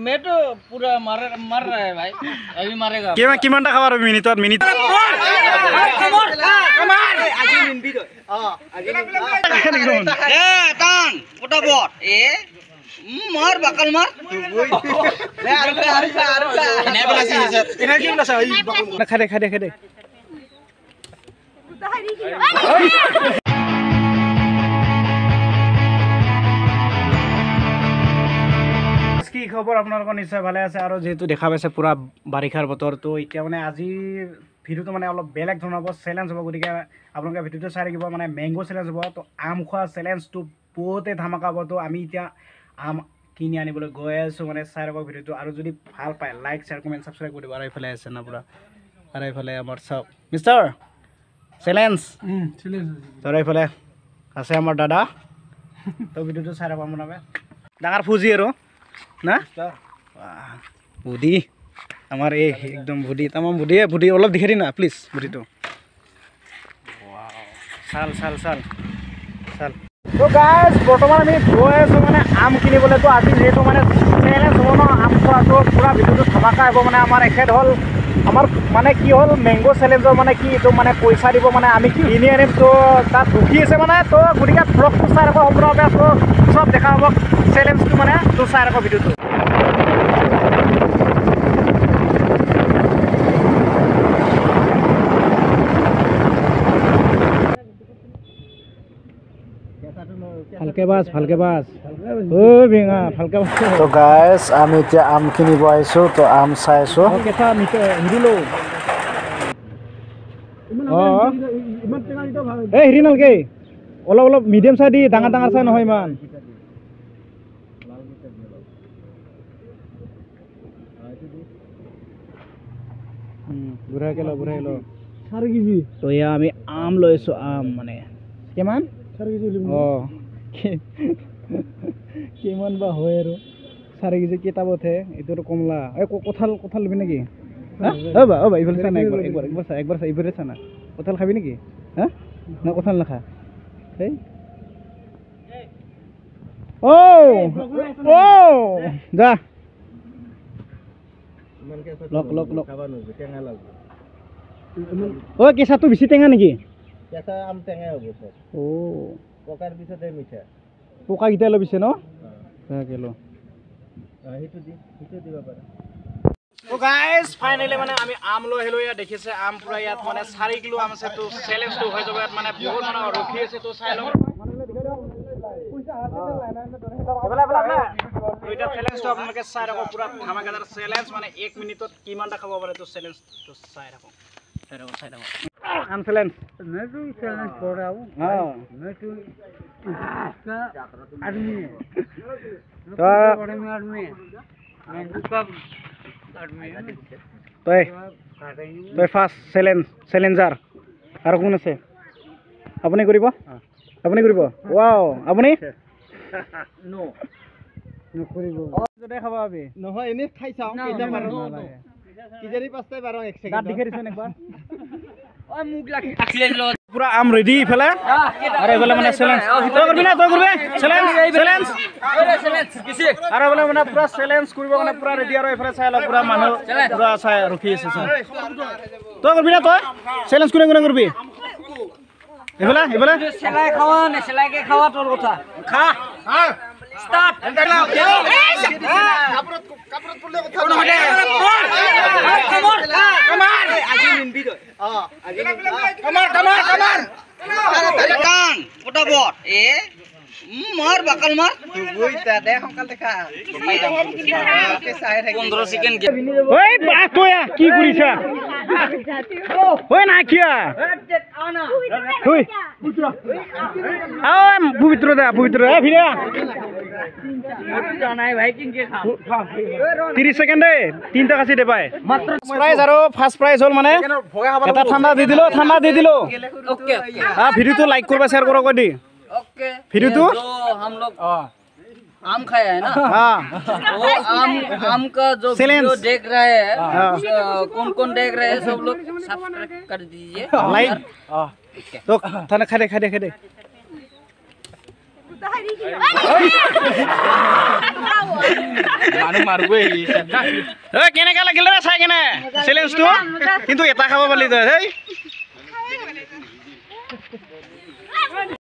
मैं तो पूरा मर रहा है भाई अभी मारेगा किमान टा खावा मिनिट मार बकल मार खादे কি খবৰ আপোনালোকৰ নিশ্চয় ভালে আছে আৰু যেহেতু দেখা পাইছে পুৰা বাৰিষাৰ বতৰ তো এতিয়া মানে আজিৰ ভিডিঅ'টো মানে অলপ বেলেগ ধৰণৰ হ'ব চেলেঞ্জ হ'ব গতিকে আপোনালোকে ভিডিঅ'টো চাই থাকিব মানে মেংগো চেলেঞ্জ হ'ব তো আম খোৱা চেলেঞ্জটো বহুতে ধামাকা হ'ব তো আমি এতিয়া আম কিনি আনিবলৈ গৈ আছোঁ মানে চাই ৰাখক ভিডিঅ'টো আৰু যদি ভাল পায় লাইক শ্বেয়াৰ কমেণ্ট ছাবস্ক্ৰাইব কৰি দিব আৰু এইফালে আছে না পুৰা আৰু এইফালে আমাৰ চাওক মিষ্টাৰ চেলেঞ্জ আৰু এইফালে আছে আমাৰ দাদা তো ভিডিঅ'টো চাই ৰাখক আপোনালোকে ডাঙৰ ফুজি আৰু না বুদ্ধি আমার এই একদম বুদ্ধি তামাম বুদ্ধি অলপ দেখাই দি না প্লিজ বুদ্ধিটো চাল তো গাইজ বৰ্তমান আমি গৈ আছোঁ মানে আম কিনিবলৈ তো আজি যিহেতু মানে চেলেঞ্জ হ'ব ন আম খোৱাটো পুৰা ভিডিঅ'টো ধামাকা হ'ব মানে আমাৰ এখেত হ'ল আমাৰ মানে কি হ'ল মেংগো চেলেঞ্জৰ মানে কি এইটো মানে পইচা দিব মানে আমি কিনি আনিম তো তাত ৰখি আছে মানে তো গতিকে ব্লগটো চাই ৰাখক সম্পূৰ্ণভাৱে তো চব দেখা হ'ব চেলেঞ্জটো মানে তো চাই ৰাখক ভিডিঅ'টো ভালকে বাস ও বেঙা ভালকে বাস তো গাইস আমি এতিয়া আম কিনিব আহিছো তো আম চাইছো কেটা হিৰিলো এই হিৰি নালকে অলপ মিডিয়াম চাই দি ডাঙৰ চাই নহয় ইমান বুঢ়াই লো 4 কেজি তো এয়া আমি আম লৈছো আম মানে কিমান 4 কেজি কিমান বা হয় আৰু 4 কেজি কিতাবতহে এইটো কমলা এই কঁঠাল লবি নেকি অ ইফালে চা না একবাৰ চা ইফালে চা না কঁঠাল খাবি নেকি হা না কঁঠাল নাখা এই ও যা লক খাবা নবে টেঙা লাগবে ও কেঁচাটো বেছি টেঙা নেকি কেঁচা আম টেঙা হ'ব স্যার ও পকাৰ পিছতে মিঠা পকা গিটা লবিছে ন কিলো হিটো দিব পাৰা তো গাইস ফাইনালি মানে আমি আম লৈ আহিলো ইয়া দেখিছে আম পুৰা ইয়াত মানে 4 কিলো আম আছে তো চ্যালেঞ্জটো হৈ যাব ইয়াত মানে বহুত মানে ৰখি আছে তো চাই লও পইচা হাতে লাইনা এবেলা এটা চ্যালেঞ্জটো আপোনালোকে চাই ৰাখক পুৰা ধামাকাদাৰ চ্যালেঞ্জ মানে 1 মিনিটত কিমানটা খাব পাৰে তো চ্যালেঞ্জটো চাই ৰাখক আম চ্যালেঞ্জ मैं तो चैलेंज कर रहा हूं हां मैं तो इसका आदमी है तो बड़े में आदमी है मैं उसका आदमी है तो फास्ट চ্যালেঞ্জার আর কোন আছে আপনি করিব ওয়াও আপনি নো করিব যদি খাবা আবি নহয় এনে খাই চাও কেইটা মানো কিজারি পাঁচটাই 12 1 সেকেন্ড গাত দেখাই দিছেন একবার ওই মুখ লাগি চ্যালেঞ্জ ল পুরা আম রেডি ফেলা আরে বলে মানে চ্যালেঞ্জ তো করবি না চ্যালেঞ্জ কিসে আরে বলে মানে পুরা চ্যালেঞ্জ কৰিব মানে পুৰা ৰেডি আৰু এফালে চাই ল পুৰা মানুহ পুৰা চাই ৰখি আছে তো করবি না তই চ্যালেঞ্জ কোনে করবি এফালে সেলাই খাওয়া না সেলাইকে খাওয়া তোর কথা খা স্টার্ট কাপড়ত পড়লে কথা নহয় কামার আজি নিনবি দই আজি কামার আরে কান ফটাফট মার বকল মার ওইটা দে হকাল দেখা 15 সেকেন্ড ওই বাতয়া কি করিছা ওই না কিয়া ওই পবিত্র ভিড়া জানাই ভাই কিনকে খা 30 সেকেন্ডে তিনটা কাছে দে পায় মাত্র প্রাইজ আর ফার্স্ট প্রাইজ হল মানে এটা ঠান্ডা দি দিলো ওকে হ্যাঁ ভিডিওটো লাইক করবা শেয়ার করো কই দি ओके फिर तो हम लोग आम खाया है ना हाँ वो आम का जो वीडियो देख रहे हैं कौन देख रहे हैं सब लोग सब्सक्राइब कर दीजिए लाइक तो थाने खा दे মানুহ মাৰবই কেনেকা লাগিল ৰে চাই কেনে চেলেঞ্জটো কিন্তু এটা খাব পালি তই হেই